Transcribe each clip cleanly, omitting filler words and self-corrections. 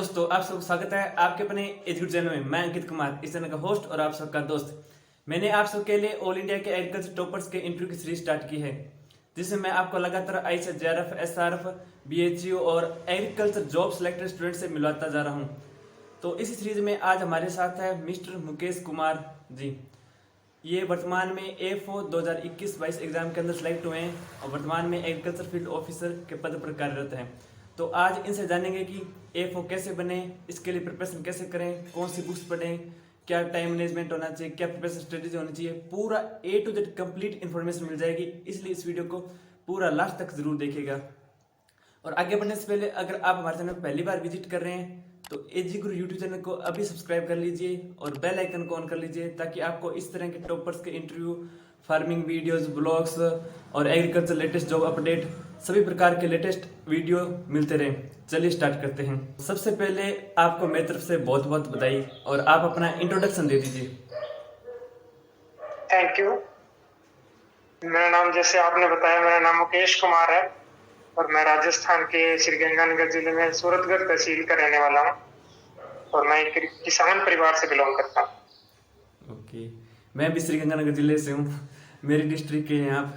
दोस्तों, आप सबको स्वागत है आपके अपने एजुकेट चैनल में। मैं अंकित कुमार, इस चैनल का होस्ट और आप सबका दोस्त। मैंने आप सबके लिए ऑल इंडिया के एग्रीकल्चर टॉपर्स के इंटरव्यू की सीरीज स्टार्ट की है, जिसमें मैं आपको लगातार आईसीएस, जेआरएफ, एसआरएफ, बीएचयू और एग्रीकल्चर जॉब सिलेक्टेड स्टूडेंट से मिलवाता जा रहा हूँ। तो इस सीरीज में आज हमारे साथ है मिस्टर मुकेश कुमार जी। ये वर्तमान में A4 2021-22 एग्जाम के अंदर सेलेक्ट हुए हैं और वर्तमान में एग्रीकल्चर फील्ड ऑफिसर के पद पर कार्यरत हैं। तो आज इनसे जानेंगे कि A4 कैसे बने, इसके लिए प्रिपरेशन कैसे करें, कौन सी बुक्स पढ़ें, क्या टाइम मैनेजमेंट होना चाहिए, क्या प्रिपरेशन स्ट्रेटेजी होनी चाहिए। पूरा A to Z complete information मिल जाएगी, इसलिए इस वीडियो को पूरा लास्ट तक जरूर देखिएगा। और आगे बढ़ने से पहले अगर आप हमारे चैनल पहली बार विजिट कर रहे हैं तो एजी गुरु यूट्यूब चैनल को अभी सब्सक्राइब कर लीजिए और बेल आइकन को ऑन कर लीजिए, ताकि आपको इस तरह के टॉपर्स के इंटरव्यू, फार्मिंग वीडियोस, ब्लॉग्स और एग्रीकल्चर लेटेस्ट जॉब अपडेट, सभी प्रकार के लेटेस्ट वीडियो मिलते रहें। चलिए स्टार्ट करते हैं। सबसे पहले आपको मेरी तरफ से बहुत बहुत बधाई और आप अपना इंट्रोडक्शन दे दीजिए। Thank you. मेरा नाम, जैसे आपने बताया, मेरा नाम मुकेश कुमार है और मैं राजस्थान के श्रीगंगानगर जिले में सूरतगढ़ तहसील का रहने वाला हूँ और मैं एक किसान परिवार से बिलोंग करता हूँ। ओके, मैं भी श्रीगंगानगर जिले से हूँ, मेरी डिस्ट्रिक्ट के हैं आप।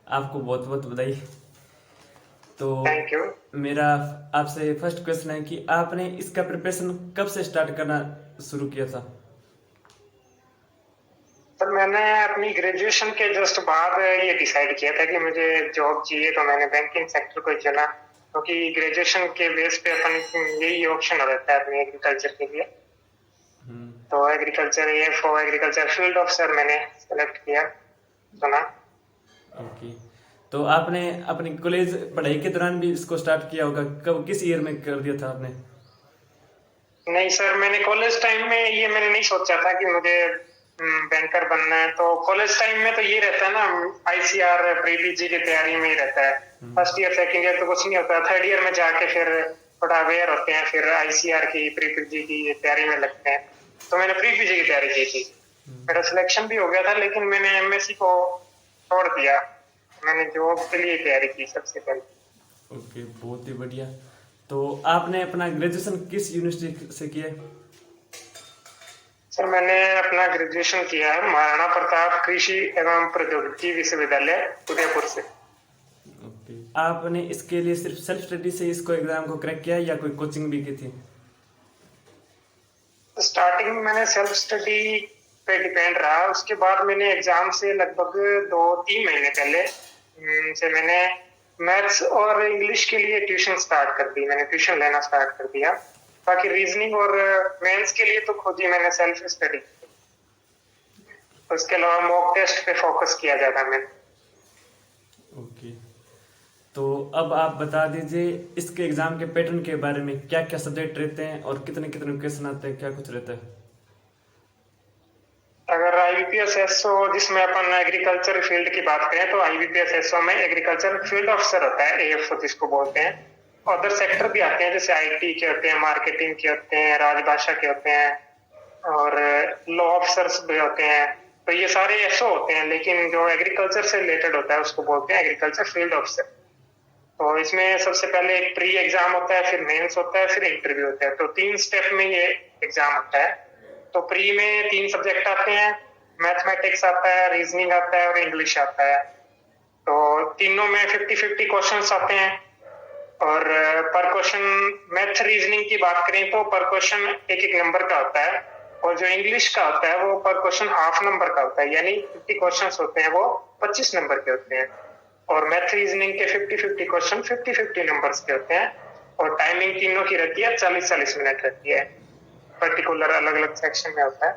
आपको बहुत बहुत बधाई। तो थैंक यू। मेरा आपसे फर्स्ट क्वेश्चन है कि आपने इसका प्रिपरेशन कब से स्टार्ट करना शुरू किया था? सर, मैंने अपनी ग्रेजुएशन के जस्ट बाद ये डिसाइड किया था कि मुझे जॉब चाहिए, तो मैंने बैंकिंग सेक्टर को चुना, क्योंकि ग्रेजुएशन के बेस पे अपन यही ऑप्शन रहता है अपने एग्रीकल्चर के लिए। तो agriculture A4 agriculture field officer मैंने सेलेक्ट किया, चुना। ओके, तो आपने अपनी कॉलेज पढ़ाई के दौरान भी इसको स्टार्ट किया होगा? कब, किस ईयर में कर दिया था आपने? नहीं सर, मैंने कॉलेज टाइम में ये मैंने नहीं सोचा था कि मुझे बैंकर बनना है। तो कॉलेज टाइम में तो ये रहता है ना, ICR प्री पीजी की तैयारी में ही रहता है। फर्स्ट ईयर सेकंड ईयर तो कुछ नहीं होता, थर्ड ईयर में जाके फिर थोड़ा अवेयर होते हैं, फिर ICR की प्री पीजी की तैयारी में लगते हैं। तो मैंने प्री पीजी की तैयारी की थी, मेरा सिलेक्शन भी हो गया था, लेकिन मैंने MSc को छोड़ दिया। मैंने जॉब के लिए तैयारी की सबसे पहले। ओके, बहुत ही बढ़िया। तो आपने अपना ग्रेजुएशन किस यूनिवर्सिटी से किया? सर, मैंने अपना ग्रेजुएशन किया है महाराणा प्रताप कृषि एवं प्रौद्योगिकी विश्वविद्यालय उदयपुर से। ओके, आपने इसके लिए सिर्फ सेल्फ स्टडी से इसको एग्जाम को क्रैक किया या कोई कोचिंग भी की थी? स्टार्टिंग में मैंने सेल्फ स्टडी पे डिपेंड रहा, उसके बाद मैंने एग्जाम से लगभग 2-3 महीने पहले से मैंने मैथ्स और इंग्लिश के लिए ट्यूशन स्टार्ट कर दी। मैंने ट्यूशन लेना स्टार्ट कर दिया। बाकी रीजनिंग और मेंस के लिए तो खुद ही मैंने सेल्फ स्टडी की। उसके अलावा मॉक टेस्ट पे फोकस किया जाता मैंने। ओके, तो अब आप बता दीजिए इसके एग्जाम के पैटर्न के बारे में, क्या क्या सब्जेक्ट रहते हैं और कितने कितने क्वेश्चन आते हैं, क्या कुछ रहता है? अगर IBPS SO जिसमें अपन एग्रीकल्चर फील्ड की बात करें तो IBPS SO में एग्रीकल्चर फील्ड ऑफिसर होता है, AFO जिसको बोलते हैं। अदर सेक्टर भी आते हैं, जैसे IT के होते हैं, मार्केटिंग के होते हैं, राजभाषा के होते हैं और लॉ ऑफिसर्स भी होते हैं। तो ये सारे SO होते हैं, लेकिन जो एग्रीकल्चर से रिलेटेड होता है उसको बोलते हैं एग्रीकल्चर फील्ड ऑफिसर। तो इसमें सबसे पहले एक प्री एग्जाम होता है, फिर मेंस होता है, फिर इंटरव्यू होता है। तो 3 स्टेप में ये एग्जाम होता है। तो प्री में 3 सब्जेक्ट आते हैं, मैथमेटिक्स आता है, रीजनिंग आता है और इंग्लिश आता है। तो तीनों में 50-50 क्वेश्चंस आते हैं और पर क्वेश्चन, मैथ रीजनिंग की बात करें तो पर क्वेश्चन 1-1 नंबर का होता है और जो इंग्लिश का होता है वो पर क्वेश्चन हाफ नंबर का होता है, यानी 50 क्वेश्चंस होते हैं वो 25 नंबर के होते हैं। और मैथ रीजनिंग के 50-50 क्वेश्चन 50-50 नंबर्स के होते हैं और टाइमिंग तीनों की रहती है 40-40 मिनट रहती है, पर्टिकुलर अलग अलग सेक्शन में होता है।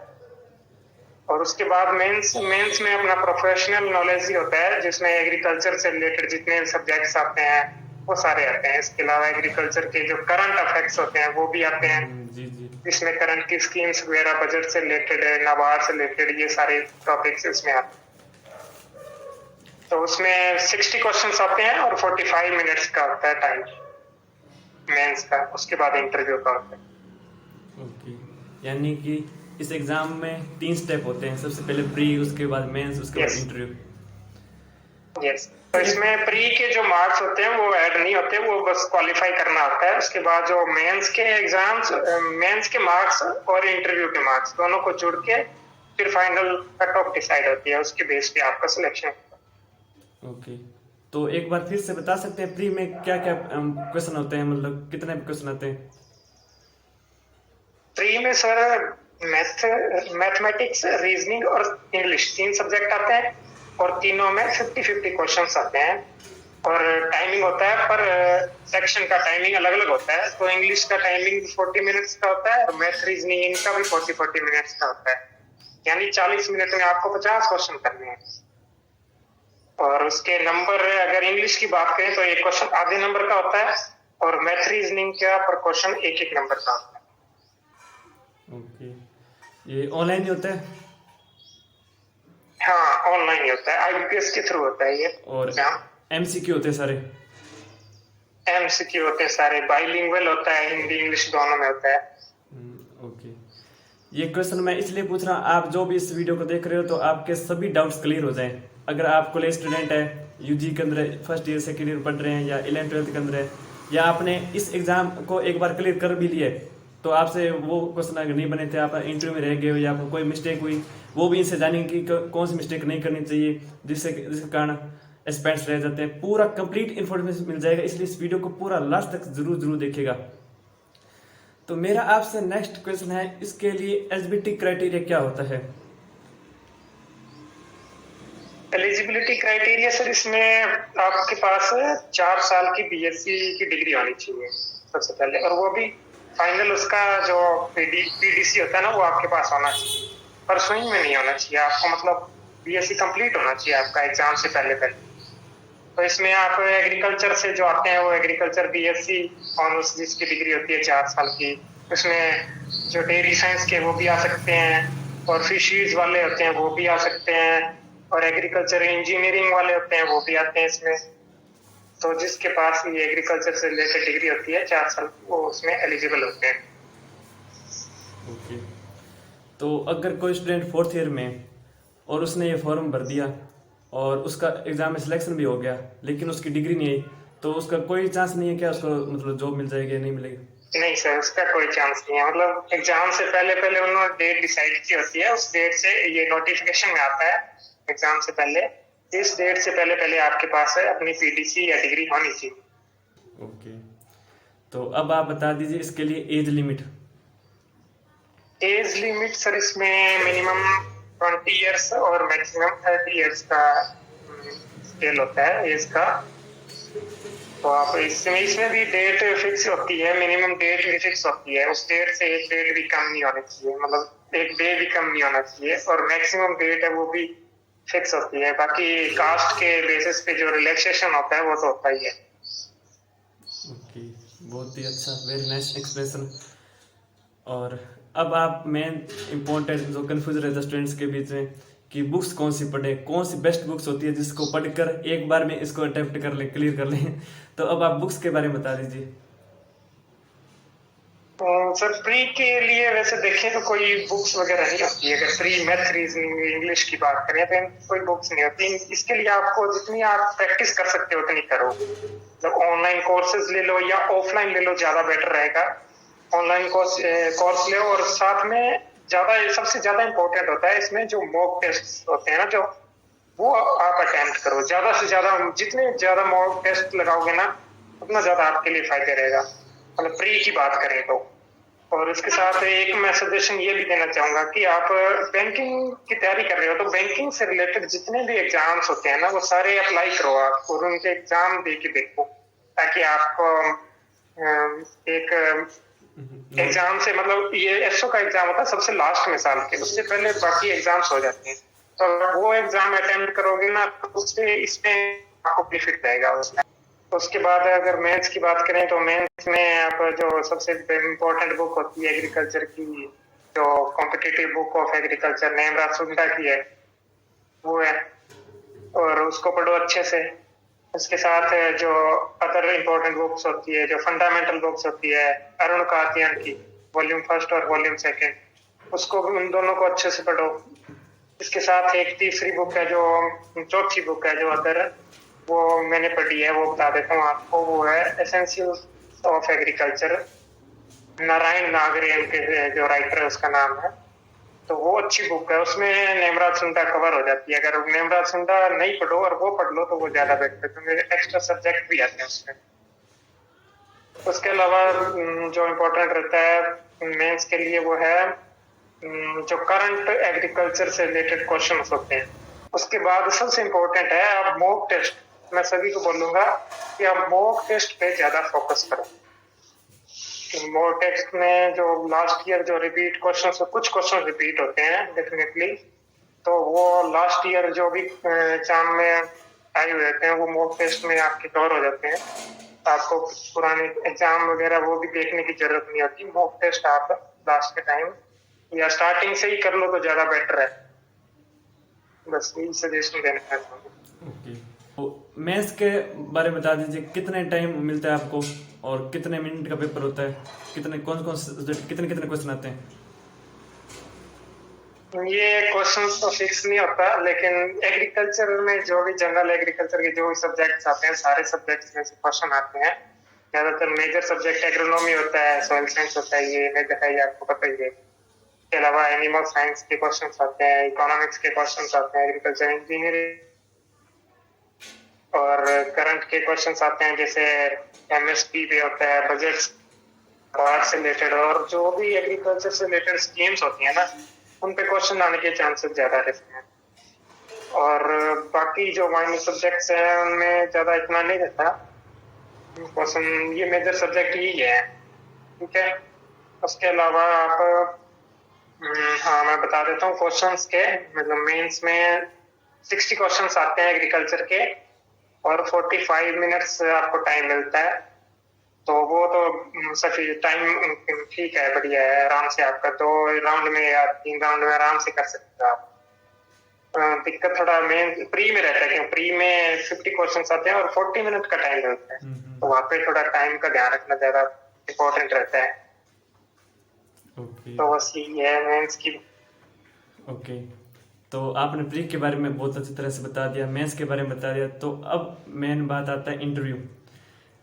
और उसके बाद मेंस में अपना प्रोफेशनल नॉलेज ही होता है, जिसमें एग्रीकल्चर से रिलेटेड जितने सब्जेक्ट्स आते हैं वो सारे आते हैं। इसके अलावा एग्रीकल्चर के जो करंट अफेक्ट्स होते हैं वो भी आते हैं, जी जी, जिसमें करंट की स्कीम्स वगैरह, बजट से रिलेटेड, नाबार्ड से रिलेटेड, ये सारे टॉपिक्स इसमें आते हैं। तो उसमें 60 क्वेश्चंस आते हैं और 45 मिनट्स का होता है टाइम मेंस का। उसके बाद इंटरव्यू का होता है। ओके, यानी कि इस एग्जाम में 3 स्टेप होते हैं, सबसे पहले प्री, उसके बाद मेंस, उसके बाद Yes. इंटरव्यू। यस, तो इसमें प्री के जो मार्क्स होते हैं वो ऐड नहीं होते, वो बस क्वालिफाई करना होता है। उसके बाद जो मेंस के एग्जाम्स, मेंस के मार्क्स और इंटरव्यू के मार्क्स दोनों को जुड़ के फिर फाइनल कट ऑफ डिसाइड होती है, उसके बेस पे आपका सिलेक्शन। ओके, तो एक बार फिर से बता सकते हैं प्री में क्या क्या क्वेश्चन होते हैं, मतलब कितने क्वेश्चन आते हैं? प्री में सर मैथमेटिक्स, रीजनिंग और इंग्लिश 3 सब्जेक्ट आते हैं और तीनों में 50-50 क्वेश्चंस आते हैं और टाइमिंग होता है, पर सेक्शन का टाइमिंग अलग अलग होता है। तो इंग्लिश का टाइमिंग 40 मिनट्स का होता है और मैथ रीजनिंग इनका भी 40-40 मिनट्स का होता है, यानी 40 मिनट में आपको 50 क्वेश्चन करने हैं। और उसके नंबर अगर इंग्लिश की बात करें तो एक क्वेश्चन आधे नंबर का होता है और मैथ रीजनिंग का पर क्वेश्चन एक एक नंबर का होता है। ओके, ये ऑनलाइन ही होता है? हाँ, ऑनलाइन ही होता है, आईबीपीएस के थ्रू होता है ये और एग्जाम। एमसीक्यू होते हैं सारे? एमसीक्यू होते हैं सारे, बाइलिंगुअल होता है, हिंदी इंग्लिश दोनों में होता है। ओके, ये क्वेश्चन मैं इसलिए पूछ रहा हूँ, आप जो भी इस वीडियो को देख रहे हो तो आपके सभी डाउट्स क्लियर हो जाएं। अगर आप कॉलेज स्टूडेंट है, यूजी के अंदर फर्स्ट ईयर सेकेंड ईयर पढ़ रहे हैं या 11th 12th के अंदर है, या आपने इस एग्जाम को एक बार क्लियर कर भी लिया है, तो आपसे वो क्वेश्चन अगर नहीं बने थे, आप इंटरव्यू में रह गए हो या आपको कोई मिस्टेक हुई, वो भी इनसे जानेंगे कि कौन सी मिस्टेक नहीं करनी चाहिए जिसके कारण एस्पेक्ट्स रह जाते हैं। पूरा कंप्लीट इन्फॉर्मेशन मिल जाएगा, इसलिए इस वीडियो को पूरा लास्ट तक जरूर जरूर देखिएगा। तो मेरा आपसे नेक्स्ट क्वेश्चन है, इसके लिए एलिजिबिलिटी क्राइटेरिया क्या होता है? एलिजिबिलिटी क्राइटेरिया सर, इसमें आपके पास 4 साल की बीएससी की डिग्री होनी चाहिए सबसे पहले, और वो भी फाइनल उसका जो पीडीसी होता है ना, वो आपके पास होना चाहिए, पर स्विंग में नहीं होना चाहिए आपको, मतलब बीएससी कंप्लीट होना चाहिए आपका एग्जाम से पहले पहले। तो इसमें आप एग्रीकल्चर से जो आते हैं वो एग्रीकल्चर बीएससी ऑनर्स जिसकी डिग्री होती है 4 साल की, उसमें जो डेयरी साइंस के वो भी आ सकते हैं, और फिशरीज वाले होते हैं वो भी आ सकते हैं, और एग्रीकल्चर इंजीनियरिंग वाले होते हैं वो भी आते हैं इसमें। तो जिसके पास ये एग्रीकल्चर से रिलेटेड डिग्री होती है 4 साल की, वो उसमें एलिजिबल होते हैं। ओके, तो अगर कोई स्टूडेंट फोर्थ ईयर में और उसने ये फॉर्म भर दिया और उसका एग्जाम में सिलेक्शन भी हो गया, लेकिन उसकी डिग्री नहीं आई, तो उसका कोई चांस नहीं है क्या उसको, मतलब जॉब मिल जाएगी या नहीं मिलेगी? नहीं सर, उसका कोई चांस नहीं है, मतलब एग्जाम से पहले पहले उन्होंने डेट डिसाइड की होती है, उस डेट से ये नोटिफिकेशन में आता है एग्जाम से पहले, इस डेट से पहले पहले आपके पास है अपनी पीडीसी या डिग्री होनी चाहिए। ओके, तो अब आप बता दीजिए इसके लिए age limit. Age limit sir, इसमें मिनिमम 20 इयर्स और मैक्सिमम 30 इयर्स का स्केल होता है एज का। तो आप इसमें भी डेट फिक्स होती है, मिनिमम डेट भी फिक्स होती है, उस डेट से एक डेट भी कम नहीं होनी चाहिए, मतलब एक डे भी कम नहीं होना चाहिए, और मैक्सिमम डेट है वो भी फिक्स होती है। बाकी कास्ट के बेसिस पे जो रिलैक्सेशन होता है वो तो होता ही है। ओके, बहुत ही अच्छा, वेरी नाइस एक्सप्रेशन। और अब आप मेन इम्पोर्टेंट जो कन्फ्यूज रहता है स्टूडेंट्स के बीच में कि बुक्स कौन सी पढ़े, कौन सी बेस्ट बुक्स होती है जिसको पढ़कर एक बार में इसको अटेम्प्ट कर लें, क्लियर कर लें, तो अब आप बुक्स के बारे में बता दीजिए। तो सर प्री के लिए वैसे देखें तो कोई बुक्स वगैरह नहीं होती है, अगर प्री मैथ रीजनिंग इंग्लिश की बात करें तो कोई बुक्स नहीं होती। इसके लिए आपको जितनी आप प्रैक्टिस कर सकते हो उतनी करो, जब ऑनलाइन कोर्सेज ले लो या ऑफलाइन ले लो, ज्यादा बेटर रहेगा। ऑनलाइन कोर्स ले, और साथ में ज्यादा सबसे ज्यादा इंपॉर्टेंट होता है इसमें जो मॉक टेस्ट होते हैं ना, जो वो आप अटेम्प्ट करो, ज्यादा से ज्यादा, जितने ज्यादा मॉक टेस्ट लगाओगे ना उतना ज्यादा आपके लिए फायदे रहेगा, मतलब प्री की बात करें तो। और इसके साथ एक मैं सजेशन ये भी देना चाहूंगा कि आप बैंकिंग की तैयारी कर रहे हो तो बैंकिंग से रिलेटेड जितने भी एग्जाम्स होते हैं ना वो सारे अप्लाई करो आप, और उनके एग्जाम दे के देखो, ताकि आपको एक एग्जाम से, मतलब ये एसओ का एग्जाम होता है सबसे लास्ट में साल के, उससे पहले बाकी एग्जाम्स हो जाते हैं, तो अगर वो एग्जाम अटेम्प्ट करोगे ना तो उससे इसमें आपको बेनिफिट रहेगा उसमें। उसके बाद अगर मेंस की बात करें तो मेंस में आप जो सबसे इम्पोर्टेंट बुक होती है एग्रीकल्चर की, जो कॉम्पिटिटिव बुक ऑफ एग्रीकल्चर नेमराज सुंडा की है, वो है, और उसको पढ़ो अच्छे से। उसके साथ जो अदर इम्पोर्टेंट बुक्स होती है, जो फंडामेंटल बुक्स होती है अरुण कातियान की, वॉल्यूम 1 और वॉल्यूम 2, उसको भी, उन दोनों को अच्छे से पढ़ो। इसके साथ एक तीसरी बुक है, जो चौथी बुक है, जो अदर वो मैंने पढ़ी है, वो बता देता हूँ आपको। वो है एसेंशियल्स ऑफ एग्रीकल्चर, नारायण नागरेन के जो राइटर है उसका नाम है। तो वो अच्छी बुक है, उसमें नेमराज सुंडा कवर हो जाती है। अगर नेमराज सुंडा नहीं पढ़ो और वो पढ़ लो तो वो ज्यादा बेटर है, क्योंकि एक्स्ट्रा सब्जेक्ट भी आते हैं उसमें। उसके अलावा जो इम्पोर्टेंट रहता है मेंस के लिए वो है जो करंट एग्रीकल्चर से रिलेटेड क्वेश्चन होते हैं। उसके बाद सबसे इम्पोर्टेंट है आप मॉक टेस्ट। मैं सभी को बोलूंगा कि आप मॉक टेस्ट पे ज्यादा फोकस करो। मॉक टेस्ट में जो लास्ट ईयर जो रिपीट क्वेश्चन, कुछ क्वेश्चन रिपीट होते हैं डेफिनेटली, तो वो लास्ट ईयर जो भी एग्जाम में आए हुए रहते हैं वो मॉक टेस्ट में आपके कवर हो जाते हैं। आपको पुराने एग्जाम वगैरह वो भी देखने की जरूरत नहीं होती। मॉक टेस्ट आप लास्ट के टाइम या स्टार्टिंग से ही कर लो तो ज्यादा बेटर है। बस यही सजेशन देना चाहता हूँ। ओके, तो मेंस के बारे में बता दीजिए, कितने टाइम मिलता है आपको और कितने मिनट का पेपर होता है, कितने कौन कौन से कितने कितने क्वेश्चन आते हैं? ये क्वेश्चन तो फिक्स नहीं होता, लेकिन एग्रीकल्चर में जो भी जनरल एग्रीकल्चर के जो भी सब्जेक्ट्स आते हैं सारे सब्जेक्ट्स में से क्वेश्चन आते हैं। ज्यादातर मेजर सब्जेक्ट एग्रोनॉमी होता है, सॉइल साइंस होता है, ये मेजर है, ये आपको पता ही है। इसके अलावा एनिमल साइंस के क्वेश्चन आते हैं, इकोनॉमिक्स के क्वेश्चन आते हैं, एग्रीकल्चर इंजीनियरिंग और करंट के क्वेश्चंस आते हैं, जैसे एमएसपी पे होता है, बजट बाढ़ से रिलेटेड, और जो भी एग्रीकल्चर से रिलेटेड स्कीम्स होती है ना, उन पे क्वेश्चन आने के चांसेस ज्यादा रहते हैं। और बाकी जो माइनर सब्जेक्ट्स हैं उनमें ज्यादा इतना नहीं रहता क्वेश्चन। ये मेजर सब्जेक्ट ही है, ठीक है। उसके अलावा आप हाँ मैं बता देता हूँ क्वेश्चंस के, मतलब मेंस में 60 क्वेश्चंस आते हैं एग्रीकल्चर के और 45 मिनट्स आपको टाइम मिलता है। तो वो तो सफी टाइम ठीक है, बढ़िया है, आराम से आपका 2 राउंड में या 3 राउंड में आराम से कर सकते हो आप। दिक्कत थोड़ा मेन प्री में रहता है, क्योंकि प्री में 50 क्वेश्चंस आते हैं और 40 मिनट का टाइम मिलता है। तो वहाँ पे थोड़ा टाइम का ध्यान रखना ज्यादा इम्पोर्टेंट रहता है। ओके तो बस यही है मेंस की। ओके, तो आपने प्री के बारे में बहुत अच्छी तरह से बता दिया, मेंस के बारे में बता दिया। तो अब मेन बात आता है इंटरव्यू।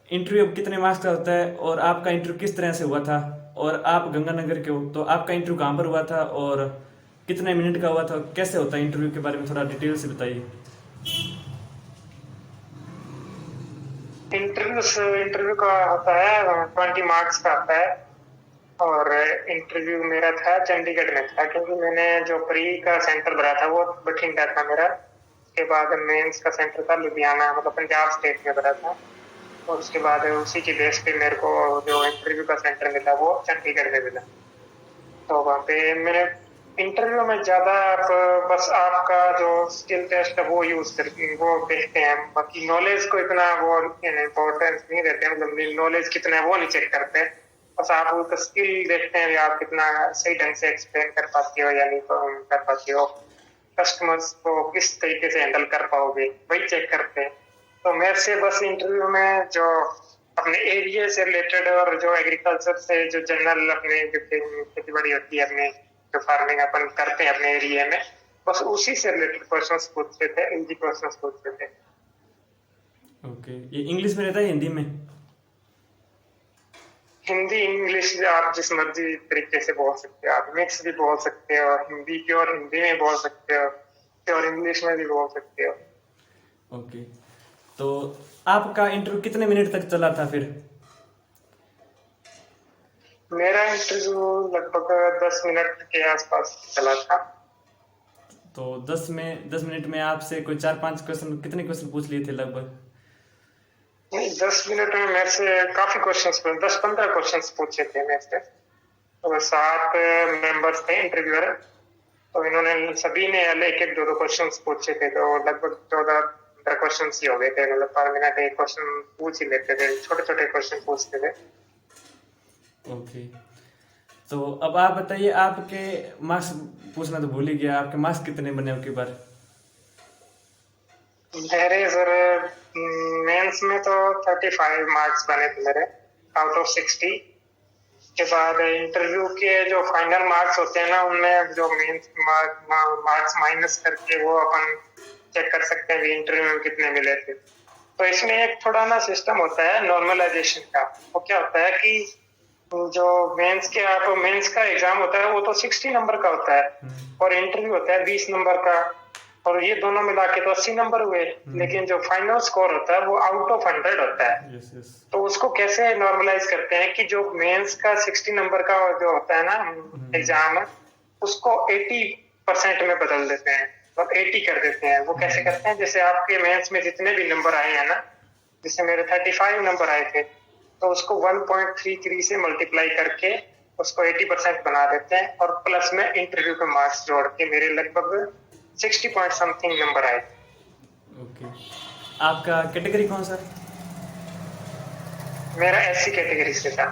इंटरव्यू कितने मार्क्स का होता है और आपका इंटरव्यू किस तरह से हुआ था? और आप गंगानगर के हो, तो आपका इंटरव्यू कहाँ पर हुआ था और कितने मिनट का हुआ था? कैसे होता है इंटरव्यू के बारे में थोड़ा डिटेल से बताइए। इंटरव्यू का होता है 20 मार्क्स का आता है। और इंटरव्यू मेरा था चंडीगढ़ में था, क्योंकि मैंने जो प्री का सेंटर भरा था वो बठिंडा था मेरा। उसके बाद मेंस का सेंटर था लुधियाना, मतलब पंजाब स्टेट में भरा था। और उसके बाद उसी के बेस पे मेरे को जो इंटरव्यू का सेंटर मिला वो चंडीगढ़ में मिला। तो वहाँ पे मैंने इंटरव्यू में ज्यादा आप बस आपका जो स्किल टेस्ट है वो यूज करके वो देखते हैं। बाकी नॉलेज को इतना वो इम्पोर्टेंस नहीं देते हैं, मतलब नॉलेज कितना है वो नहीं चेक करते। बस आप उनका स्किल देखते हैं, आप कितना सही ढंग से एक्सप्लेन कर पाते हो या नहीं कर पाते हो, कस्टमर्स को किस तरीके से हैंडल कर पाओगे, वही चेक करते हैं। तो मेरे से बस इंटरव्यू में जो अपने एरिया से रिलेटेड और जो एग्रीकल्चर से जो जनरल अपने जो खेती बाड़ी होती है, अपने जो फार्मिंग अपन करते हैं अपने एरिया में, बस उसी से रिलेटेड क्वेश्चंस पूछते थे, इजी क्वेश्चंस पूछते थे। ओके, ये इंग्लिश में रहता है हिंदी में? हिंदी इंग्लिश आप जिस मर्जी तरीके से बोल सकते हो, आप मिक्स भी बोल सकते हो, हिंदी प्योर हिंदी में बोल सकते हो, प्योर इंग्लिश में भी बोल सकते हो। ओके, तो आपका इंटरव्यू कितने मिनट तक चला था फिर? मेरा इंटरव्यू लगभग 10 मिनट के आसपास चला था। तो 10 मिनट में आपसे कोई 4-5 क्वेश्चन, कितने क्वेश्चन पूछ लिए थे लगभग? नहीं, 10 मिनट में मेरे से काफी क्वेश्चंस, 10-15 क्वेश्चंस पूछे थे मेरे से। तो 7 मेंबर्स थे इंटरव्यूअर, तो इन्होंने सभी ने एक एक 2-2 क्वेश्चंस पूछे थे। तो लगभग 14-15 क्वेश्चंस ही हो गए थे, मतलब पर मिनट एक क्वेश्चन पूछ ही लेते थे, छोटे छोटे क्वेश्चन पूछते थे। ओके, तो अब आप बताइए, आपके मार्क्स पूछना तो भूल ही गया, आपके मार्क्स कितने बने अब की बार? मेरे सर मेंस में तो 35 मार्क्स बने थे मेरे आउट ऑफ 60। के बाद इंटरव्यू के जो फाइनल मार्क्स होते हैं ना, उनमें जो मेंस मार्क्स माइनस करके वो अपन चेक कर सकते हैं कि इंटरव्यू में कितने मिले थे। तो इसमें एक थोड़ा ना सिस्टम होता है नॉर्मलाइजेशन का। वो क्या होता है कि जो मेंस का एग्जाम होता है वो तो 60 नंबर का होता है और इंटरव्यू होता है 20 नंबर का, और ये दोनों मिला के तो 80 नंबर हुए। लेकिन जो फाइनल स्कोर होता है वो आउट ऑफ 100 होता है। Yes yes. तो उसको कैसे नॉर्मलाइज करते हैं कि जो मेंस का 60 नंबर का जो होता है ना एग्जाम, उसको 80% में बदल देते हैं, मतलब 80 कर देते हैं। वो कैसे करते हैं, जैसे आपके मेंस में जितने भी नंबर आए हैं ना, जैसे मेरे 35 नंबर आए थे, तो उसको 1.33 से मल्टीप्लाई करके उसको 80% बना देते हैं, और प्लस में इंटरव्यू के मार्क्स जोड़ के मेरे लगभग 60 पॉइंट समथिंग नंबर आए। ओके, आपका कैटेगरी कौन सा? मेरा एससी कैटेगरी से था।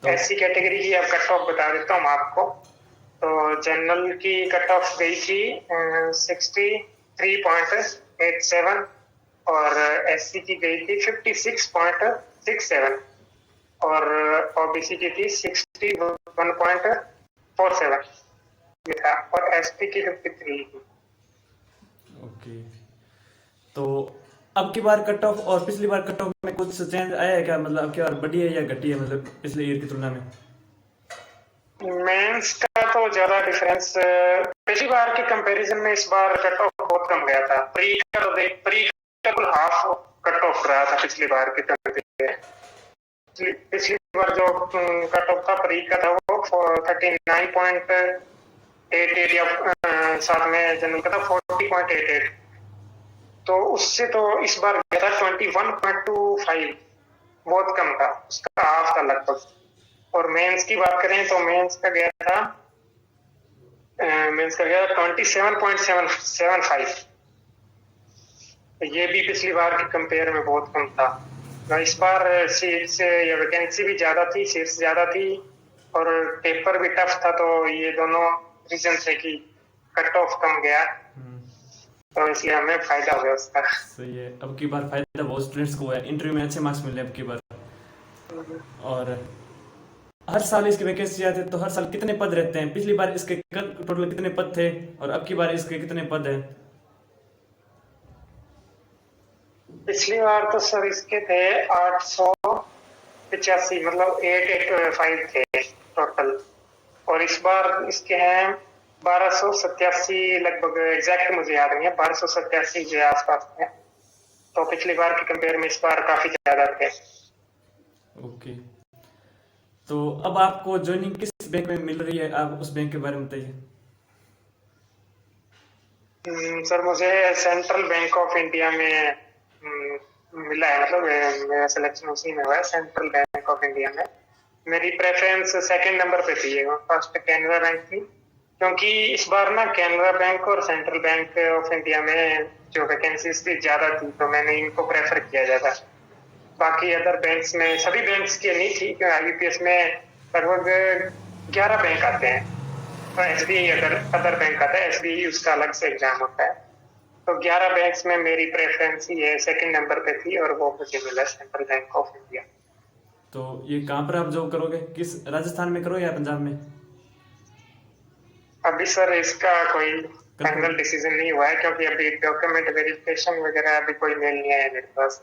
तो एससी कैटेगरी की अब कट ऑफ बता देता हूँ आपको। तो जनरल की कट ऑफ गई थी 63.87, और एससी की गई थी 56.67, और ओबीसी की थी 61.47 ये था, और एसटी की 53 थी। ओके, तो अब की बार कट ऑफ और पिछली बार कट ऑफ में कुछ चेंज आया है क्या? मतलब अब की बार बढ़ी है या घटी है, मतलब पिछले ईयर की तुलना में? मेंस का तो ज्यादा डिफरेंस पिछली बार के कंपैरिजन में इस बार कट ऑफ बहुत कम गया था। प्री का तो हाफ कट ऑफ रहा था पिछली बार की कंपैरिजन। पिछली बार जो कट ऑफ था प्री का था वो 39.88, या साथ में जनरल का था 40.88, तो उससे तो इस बार गया था 21.25, बहुत कम था, उसका हाफ था लगभग। और मेंस की बात करें तो मेंस का गया था 27.75, ये भी पिछली बार की कंपेयर में बहुत कम था। इस बार सीट्स या वैकेंसी भी ज्यादा थी, सीट्स ज्यादा थी, और पेपर भी टफ था, तो ये दोनों रीजन थे कि कट ऑफ कम गया, तो इसलिए हमें फायदा हुआ उसका। सही है, अब की बार फायदा बहुत स्टूडेंट्स को है, इंटरव्यू में अच्छे मार्क्स मिले अब की बार। और हर साल इसकी वैकेंसी आती है, तो हर साल कितने पद रहते हैं? पिछली बार इसके टोटल कितने पद थे और अब की बार इसके कितने पद हैं? पिछली बार तो सर इसके थे 885, मतलब 885 थे टोटल, और इस बार इसके हैं 1287 लगभग, एग्जैक्ट मुझे याद नहीं है, 1287 के आसपास है। तो पिछली बार की कंपेयर में इस बार काफी ज्यादा थे। ओके, तो अब आपको ज्वाइनिंग किस बैंक में मिल रही है? आप उस बैंक के बारे में बताइए। सर मुझे सेंट्रल बैंक ऑफ इंडिया में मिला है, मतलब मेरा सिलेक्शन उसी में हुआ है, सेंट्रल बैंक ऑफ इंडिया में। मेरी प्रेफरेंस सेकंड नंबर पे थी, फर्स्ट कैनरा बैंक थी, क्योंकि इस बार ना कैनरा बैंक और सेंट्रल बैंक ऑफ इंडिया में जो वैकेंसीज थी ज्यादा थी, तो मैंने इनको प्रेफर किया जाता। बाकी अदर बैंक्स में, सभी बैंक्स की नहीं थी, क्योंकि आईबीपीएस में लगभग 11 बैंक आते हैं, तो एसबीआई अदर बैंक आता है, एसबीआई उसका अलग से एग्जाम होता है। तो 11 बैंक्स में मेरी प्रेफरेंस ये सेकंड नंबर पे थी, और वो मुझे मिला सेंट्रल बैंक ऑफ इंडिया। तो ये कहाँ पर आप जॉब करोगे? किस, राजस्थान में करोगे या पंजाब में? अभी सर इसका कोई फाइनल डिसीजन नहीं हुआ है, क्योंकि अभी डॉक्यूमेंट वेरिफिकेशन वगैरह अभी कोई मेल नहीं आया मेरे पास।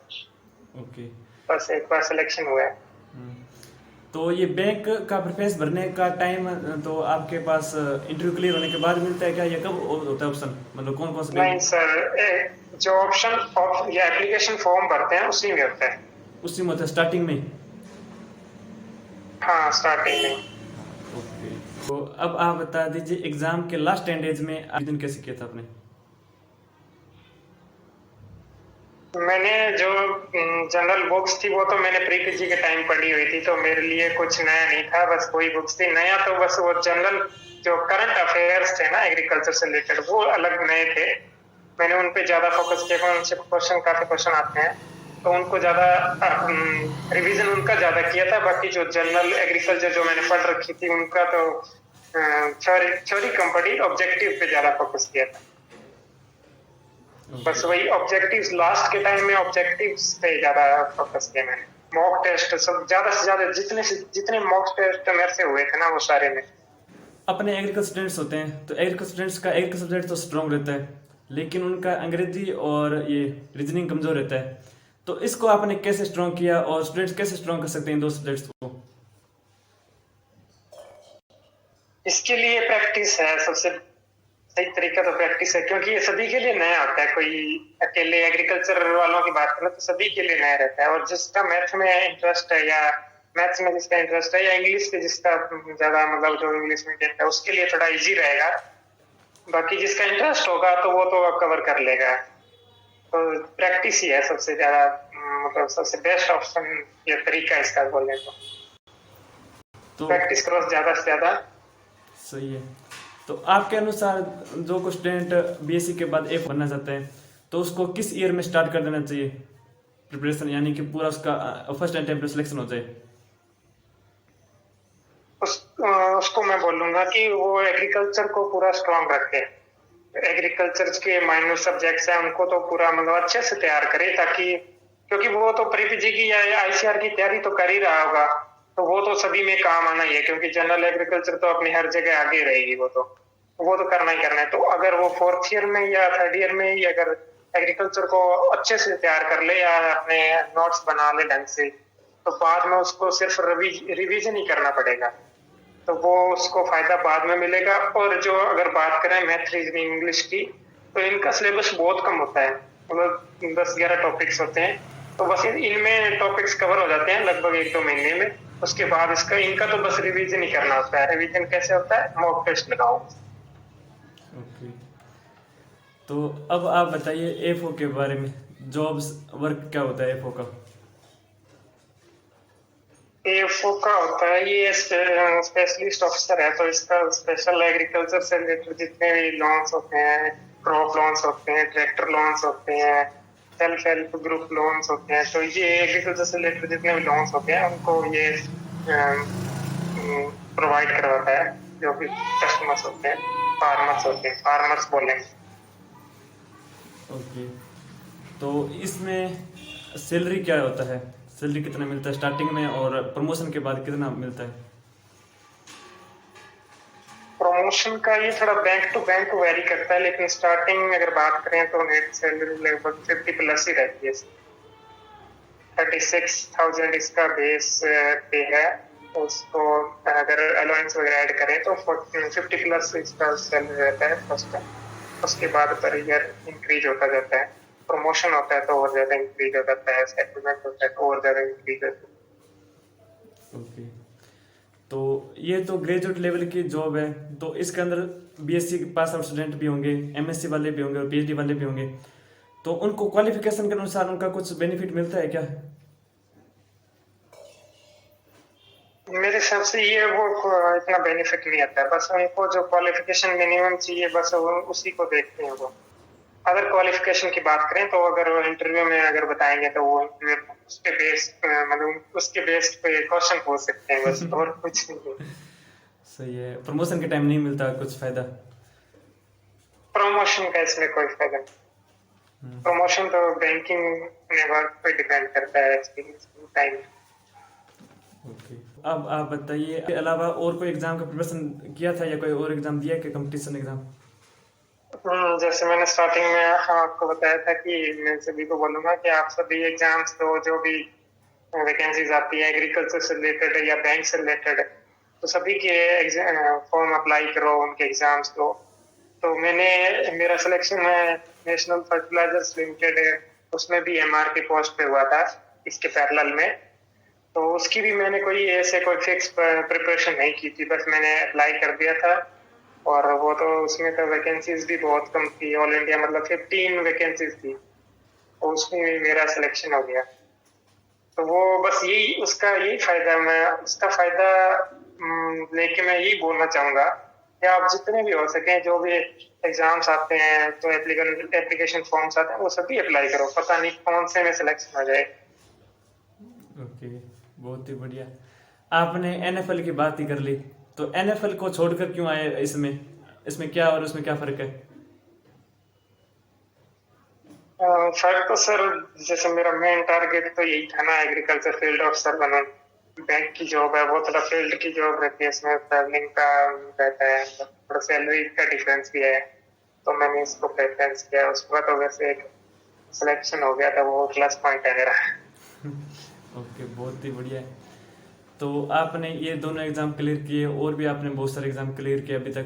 ओके, बस एक बार सिलेक्शन हुआ है। तो ये बैंक का प्रेफरेंस भरने का टाइम तो आपके पास इंटरव्यू क्लियर होने के बाद मिलता है क्या, या कब होता है ऑप्शन? मतलब कौन कौन से नहीं बैंक? सर, जो ऑप्शन या एप्लीकेशन फॉर्म भरते हैं उसी में होता है। उसी में होता है, स्टार्टिंग में? हाँ, स्टार्टिंग में। ओके, तो अब आप बता दीजिए, एग्जाम के लास्ट 10 डेज में आवेदन कैसे किया था आपने? मैंने जो जनरल बुक्स थी वो तो मैंने प्री पीजी के टाइम पढ़ी हुई थी, तो मेरे लिए कुछ नया नहीं था, बस वही बुक्स थी। नया तो बस वो जनरल जो करंट अफेयर्स थे ना एग्रीकल्चर से रिलेटेड, वो अलग नए थे, मैंने उन पे ज्यादा फोकस किया, उनसे काफी क्वेश्चन आते हैं, तो उनको ज्यादा रिवीजन उनका ज्यादा किया था। बाकी जो जनरल एग्रीकल्चर जो मैंने पढ़ रखी थी उनका तो थ्योरी कम पढ़ी, ऑब्जेक्टिव पे ज्यादा फोकस किया था। बस वही ऑब्जेक्टिव्स, लास्ट के टाइम में ऑब्जेक्टिव्स पे ज्यादा फोकस किया मैंने। मॉक टेस्ट सब ज्यादा से ज्यादा जितने मॉक टेस्ट मेरे से हुए थे ना वो सारे में। अपने एग्रीकल्चर स्टूडेंट्स होते हैं, तो एग्रीकल्चर स्टूडेंट्स का एग्रीकल्चर सब्जेक्ट तो स्ट्रॉन्ग रहता है, लेकिन उनका अंग्रेजी और ये रीजनिंग कमज़ोर रहता है। तो इसको आपने कैसे स्ट्रॉन्ग किया और स्टूडेंट्स कैसे स्ट्रॉन्ग कर सकते हैं इन दो सब्जेक्ट्स को? इसके लिए प्रैक्टिस है सबसे सही तरीका, तो प्रैक्टिस है, क्योंकि ये सभी के लिए नया होता है। कोई अकेले एग्रीकल्चर वालों की बात करें तो सभी के लिए नया रहता है, और जिसका मैथ में इंटरेस्ट है, या मैथ्स में जिसका इंटरेस्ट है, या इंग्लिश पे जिसका ज्यादा, मतलब जो इंग्लिश मीडियम है, उसके लिए थोड़ा इजी रहेगा। बाकी जिसका इंटरेस्ट होगा तो वो तो कवर कर लेगा। तो प्रैक्टिस ही है सबसे ज्यादा, मतलब सबसे बेस्ट ऑप्शन, ये तरीका इसका बोलने को। तो प्रैक्टिस करो ज्यादा से ज्यादा। सही है। तो आपके अनुसार जो कोई स्टूडेंट बीएससी के बाद एफ बनना चाहते हैं तो उसको किस ईयर में स्टार्ट कर देना चाहिए प्रिपरेशन, यानी कि पूरा उसका फर्स्ट अटेम्प्ट सिलेक्शन हो जाए? उसको मैं बोलूंगा कि वो एग्रीकल्चर को पूरा स्ट्रॉन्ग रखे। एग्रीकल्चर के माइनर सब्जेक्ट्स हैं उनको तो पूरा मतलब अच्छे से तैयार करे, ताकि, क्योंकि वो तो प्री पीजी की या आईसीआर की तैयारी तो कर ही रहा होगा, तो वो तो सभी में काम आना ही है, क्योंकि जनरल एग्रीकल्चर तो अपनी हर जगह आगे रहेगी। वो तो करना ही करना है। तो अगर वो फोर्थ ईयर में या थर्ड ईयर में ही अगर एग्रीकल्चर को अच्छे से तैयार कर ले, या अपने नोट्स बना ले ढंग से, तो बाद में उसको सिर्फ रिवीजन ही करना पड़ेगा। तो वो उसको फायदा बाद में मिलेगा। और जो अगर बात करें मैथ, रीजनिंग, इंग्लिश की, तो इनका सिलेबस बहुत कम होता है, मतलब 10-11 टॉपिक्स होते हैं। तो बस इनमें टॉपिक्स कवर हो जाते हैं लगभग 1-2 महीने में। उसके बाद इनका तो बस रिवीजन ही करना होता है। रिवीजन कैसे होता है? मॉक टेस्ट लगाओ। ओके। तो अब आप बताइए एफओ के बारे में, जॉब्स वर्क क्या होता है एफओ का? एएफओ का होता है, ये स्पेशलिस्ट ऑफिसर है। तो इसका स्पेशल एग्रीकल्चर से रिलेटेड जितने भी लोन्स होते हैं, क्रॉप लोन्स होते हैं, ट्रैक्टर लोन्स होते हैं, सेल्फ हेल्प ग्रुप लोन्स होते हैं, तो ये एग्रीकल्चर से रिलेटेड जितने भी लोन्स होते हैं उनको ये प्रोवाइड करवाता है। जो भी कस्टमर्स होते हैं, फार्मर्स होते हैं, फार्मर्स बोलेंगे। ओके। तो इसमें सैलरी क्या होता है, सैलरी कितना मिलता है स्टार्टिंग में और प्रमोशन के बाद कितना मिलता है? प्रमोशन का ये थोड़ा बैंक टू बैंक वेरी करता है, लेकिन स्टार्टिंग में अगर बात करें तो नेट सैलरी लगभग 50 प्लस ही रहती है। 36,000 इसका बेस पे है। उसको अगर अलाउंस वगैरह ऐड करें तो 50 प्लस इसका सैलरी रहता है फर्स्ट टाइम। उसके बाद पर ईयर इंक्रीज होता जाता है। प्रमोशन होता है तो और ज्यादा इंक्रीज हो जाता है, सेटलमेंट होता है तो और ज्यादा इंक्रीज होता है। ओके। तो ये तो ग्रेजुएट लेवल की जॉब है, तो इसके अंदर बीएससी पास आउट स्टूडेंट भी होंगे, एमएससी वाले भी होंगे और पीएचडी वाले भी होंगे। तो उनको क्वालिफिकेशन के अनुसार उनका कुछ बेनिफिट मिलता है क्या? मेरे हिसाब से ये वो इतना बेनिफिट नहीं आता है। बस उनको जो क्वालिफिकेशन मिनिमम चाहिए बस उसी को देखते हैं वो। अगर क्वालिफिकेशन की बात करें तो अगर वो इंटरव्यू में अगर बताएंगे तो वो उसके बेस, मतलब उसके बेस पे क्वेश्चन पूछ सकते हैं बस, और कुछ नहीं। सही है। प्रमोशन के टाइम नहीं मिलता कुछ फायदा? प्रमोशन का इसमें कोई फायदा नहीं। प्रमोशन तो बैंकिंग नेटवर्क पे डिपेंड करता है, एक्सपीरियंस टाइम। ओके। अब आप बताइए, इसके अलावा और कोई एग्जाम का प्रिपरेशन किया था या कोई और एग्जाम दिया कि कंपटीशन एग्जाम? जैसे मैंने स्टार्टिंग में आपको बताया था कि मैं सभी को बोलूंगा कि आप सभी एग्जाम्स दो, जो भी वैकेंसीज आती है एग्रीकल्चर से रिलेटेड या बैंक से रिलेटेड, तो सभी के फॉर्म अप्लाई करो, उनके एग्जाम्स दो। तो मेरा सिलेक्शन है नेशनल फर्टिलाइजर्स लिमिटेड है, उसमें भी एमआर की पोस्ट पे हुआ था इसके पैरेलल में। तो उसकी भी मैंने कोई फिक्स प्रिपरेशन नहीं की थी, बस मैंने अप्लाई कर दिया था। और वो तो उसमें तो वैकेंसीज भी बहुत कम थी, ऑल इंडिया मतलब 15 वैकेंसीज थी, तो उसमें भी मेरा सिलेक्शन हो गया। तो वो बस यही फायदा, मैं उसका फायदा लेके मैं यही बोलना चाहूंगा कि आप जितने भी हो सके, जो भी एग्जाम्स आते हैं, तो एप्लीकेशन फॉर्म्स आते हैं, वो सभी अप्लाई करो। पता नहीं कौन से में सिलेक्शन हो जाए। ओके, बहुत ही बढ़िया। आपने एनएफएल की बात ही कर ली, तो एनएफएल को छोड़कर क्यों आए इसमें? इसमें क्या और उसमें क्या फर्क है? फर्क तो सर, जैसे मेरा मेन टारगेट तो यही था ना, एग्रीकल्चर फील्ड ऑफिसर बनना। बैंक की जॉब है, वो थोड़ा फील्ड की जॉब रहती है, इसमें ट्रैवलिंग का रहता है, थोड़ा सैलरी का डिफरेंस भी है। तो मैंने इसको प्रेफरेंस किया। उसके बाद तो वैसे एक सिलेक्शन हो गया था, वो प्लस पॉइंट है मेरा। ओके, बहुत ही बढ़िया है। तो आपने ये दोनों एग्ज़ाम क्लियर किए और भी आपने बहुत सारे एग्ज़ाम क्लियर किए अभी तक।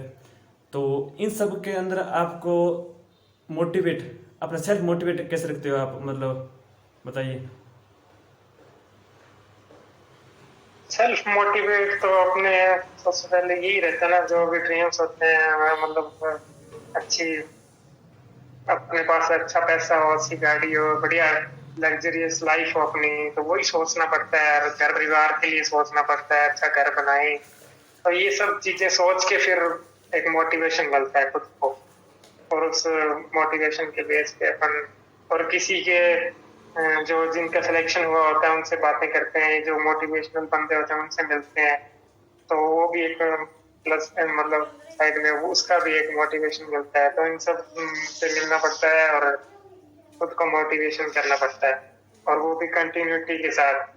तो इन सब के अंदर आपको मोटिवेट, अपना सेल्फ मोटिवेट कैसे रखते हो आप, मतलब बताइए। सेल्फ मोटिवेट तो अपने सबसे पहले यही रहता है ना, जो भी ड्रीम्स होते हैं मतलब अच्छी, अपने पास अच्छा पैसा हो, अच्छी गाड़ी हो, बढ़िया लग्जरियस लाइफ हो अपनी, तो वही सोचना पड़ता है। और घर परिवार के लिए सोचना पड़ता है, अच्छा घर बनाए। तो ये सब चीजें सोच के फिर एक मोटिवेशन मिलता है खुद को, और उस मोटिवेशन के बेस पे अपन और किसी के जो जिनका सिलेक्शन हुआ होता है उनसे बातें करते हैं, जो मोटिवेशनल बंदे होते हैं उनसे मिलते हैं, तो वो भी एक प्लस मतलब साइड में वो उसका भी एक मोटिवेशन मिलता है। तो इन सब से मिलना पड़ता है और खुद को मोटिवेशन करना पड़ता है, और वो भी कंटिन्यूटी के साथ।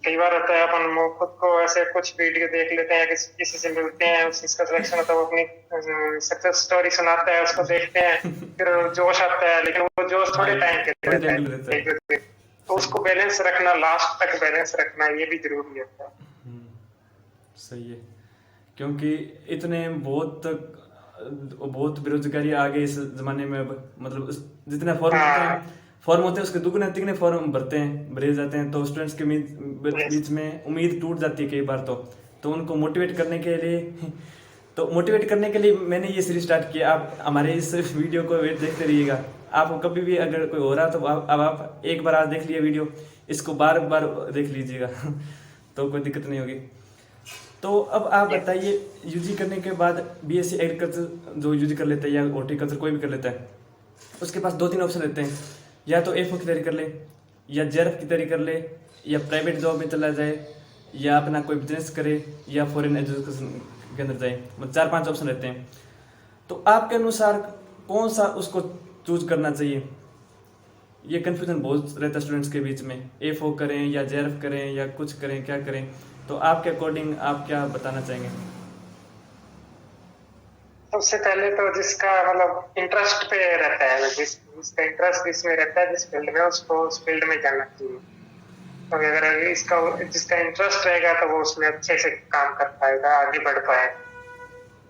कई बार होता है अपन खुद को ऐसे कुछ वीडियो देख लेते हैं, किसी किसी से मिलते हैं, उसी का सिलेक्शन होता है, वो अपनी सक्सेस स्टोरी सुनाता है, उसको देखते हैं, फिर जोश आता है, लेकिन वो जोश थोड़े टाइम के लिए थोड़ी रहता टाइम है, के लिए रहता है। एक दो दिन। तो सही। उसको बैलेंस रखना, लास्ट तक बैलेंस रखना, ये भी जरूरी होता है। सही है, क्योंकि इतने बहुत बेरोजगारी आ गई इस जमाने में अब, मतलब जितने फॉर्म होते हाँ, हैं, फॉर्म होते हैं उसके दुगने तिगने फॉर्म भरे जाते हैं, तो स्टूडेंट्स के यस, बीच में उम्मीद टूट जाती है कई बार। तो उनको मोटिवेट करने के लिए तो मोटिवेट करने के लिए मैंने ये सीरीज स्टार्ट किया। आप हमारे इस वीडियो को देखते रहिएगा। आपको कभी भी अगर कोई हो रहा तो अब आप एक बार आज देख लिए वीडियो, इसको बार बार देख लीजिएगा तो कोई दिक्कत नहीं होगी। तो अब आप यस। बताइए, यूजी करने के बाद बीएससी एग्रीकल्चर जो यूजी कर लेता है या हॉर्टिकल्चर कोई भी कर लेता है, उसके पास दो तीन ऑप्शन रहते हैं। या तो एफओ की तैयारी कर ले, या जेआरएफ की तैयारी कर ले, या प्राइवेट जॉब में चला जाए, या अपना कोई बिजनेस करे, या फॉरेन एजुकेशन के अंदर जाए। मतलब चार पांच ऑप्शन रहते हैं। तो आपके अनुसार कौन सा उसको चूज करना चाहिए? ये कन्फ्यूजन बहुत रहता है स्टूडेंट्स के बीच में, एफओ करें या जेआरएफ करें या कुछ करें, क्या करें। तो आपके अकॉर्डिंग आप क्या बताना चाहेंगे? सबसे पहले तो जिसका मतलब इंटरेस्ट पे रहता है, जिसका इंटरेस्ट जिसमें रहता है, जिस फील्ड में, उसको उस फील्ड में जाना चाहिए। तो अगर इसका जिसका इंटरेस्ट रहेगा तो वो उसमें अच्छे से काम कर पाएगा, आगे बढ़ पाएगा।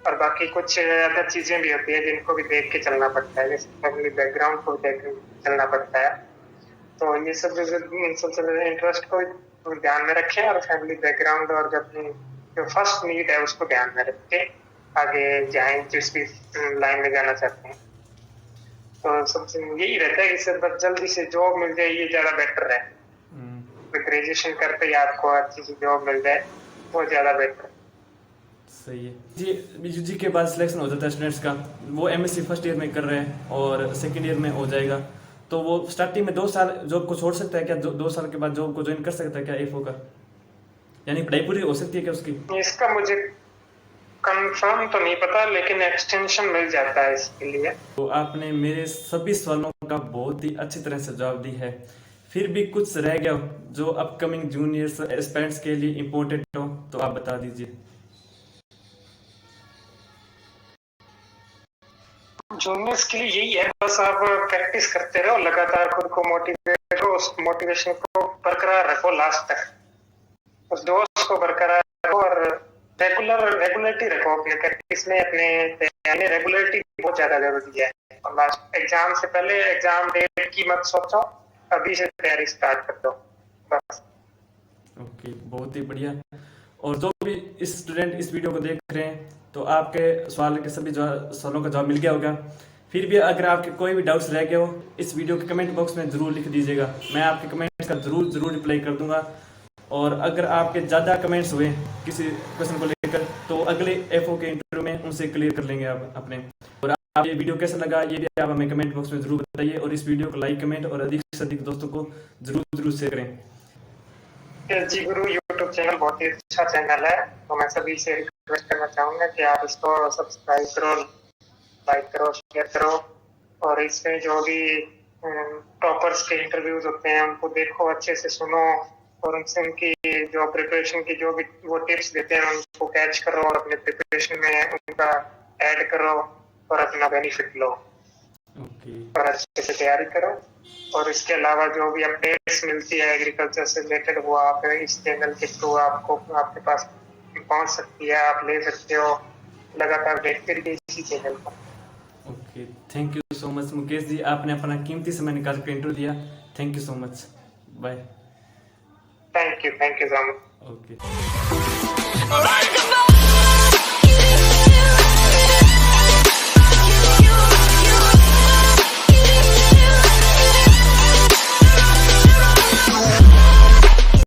और बाकी कुछ अदर चीजें भी होती है जिनको भी देख के चलना पड़ता है, जैसे फैमिली बैकग्राउंड को भी देख के चलना पड़ता है। तो ये सब इन सबसे इंटरेस्ट को ध्यान में रखें, और फैमिली बैकग्राउंड और जो फर्स्ट नीड है उसको ध्यान में रख के आगे जाएं, जिस भी लाइन में जाना चाहते हैं। तो सबसे यही रहता है कि सब जल्दी से जॉब मिल जाए, ये ज्यादा बेटर है। ग्रेजुएशन करते ही आपको अच्छी सी जॉब मिल जाए, वो ज्यादा बेटर है। सही है जी। यूजी के बाद सिलेक्शन हो जाता है स्टूडेंट्स का, वो एमएससी फर्स्ट ईयर में कर रहे हैं और सेकेंड ईयर में हो जाएगा, तो वो स्टार्टिंग में 2 साल जॉब को छोड़ सकता है क्या? 2 साल के बाद जॉब को ज्वाइन कर सकता है क्या एफओ का? यानी पढ़ाई पूरी हो सकती है क्या उसकी? इसका मुझे कंफर्म तो नहीं पता, लेकिन एक्सटेंशन मिल जाता है इसके लिए। तो आपने मेरे सभी सवालों का बहुत ही अच्छी तरह से जवाब दी है। फिर भी कुछ रह गया हो जो अपकमिंग जूनियर्स एस्पिरेंट्स के लिए इम्पोर्टेंट हो, तो आप बता दीजिए। जूनियर्स के लिए यही है, बस आप प्रैक्टिस करते रहो, लगातार खुद को मोटिवेट हो, उस मोटिवेशन को बरकरार रखो लास्ट तक, उस जोश को बरकरार रखो, और रेगुलरिटी रखो अपने प्रैक्टिस में, अपने तैयारी में रेगुलरिटी बहुत ज्यादा जरूरी है। और लास्ट एग्जाम से पहले एग्जाम डेट की मत सोचो, अभी से तैयारी स्टार्ट कर दो बस। ओके, बहुत ही बढ़िया। और जो भी इस स्टूडेंट इस वीडियो को देख रहे हैं, तो आपके सवाल के सभी सवालों का जवाब मिल गया होगा। फिर भी अगर आपके कोई भी डाउट्स रह गए हो, इस वीडियो के कमेंट बॉक्स में ज़रूर लिख दीजिएगा, मैं आपके कमेंट्स का ज़रूर रिप्लाई कर दूंगा। और अगर आपके ज़्यादा कमेंट्स हुए किसी क्वेश्चन को लेकर, तो अगले एफओ के इंटरव्यू में उनसे क्लियर कर लेंगे आप अपने। और आप ये वीडियो कैसा लगा ये भी आप हमें कमेंट बॉक्स में ज़रूर बताइए, और इस वीडियो को लाइक, कमेंट और अधिक से अधिक दोस्तों को ज़रूर शेयर करें। जी गुरु यूट्यूब चैनल बहुत ही अच्छा चैनल है, तो मैं सभी से रिक्वेस्ट करना चाहूंगा कि आप इसको सब्सक्राइब करो, लाइक करो, शेयर करो, और इसमें जो भी टॉपर्स के इंटरव्यूज होते हैं उनको देखो, अच्छे से सुनो, और उनसे उनकी जो प्रिपरेशन की जो भी वो टिप्स देते हैं उनको कैच करो और अपने प्रिपरेशन में उनका ऐड करो। और अपना बेनिफिट लो ओके। और अच्छे से तैयारी करो। और इसके अलावा जो भी अपडेट्स मिलती है एग्रीकल्चर से रिलेटेड, वो आप इस चैनल के थ्रू आपको आपके पास पहुंच सकती है, आप ले सकते हो। लगातार देखते रहिए इसी चैनल को। Okay, thank you so much Mukesh ji, आपने अपना कीमती समय निकाल कर इंटरव्यू दिया। Thank you so much, bye. Thank you so much. Okay.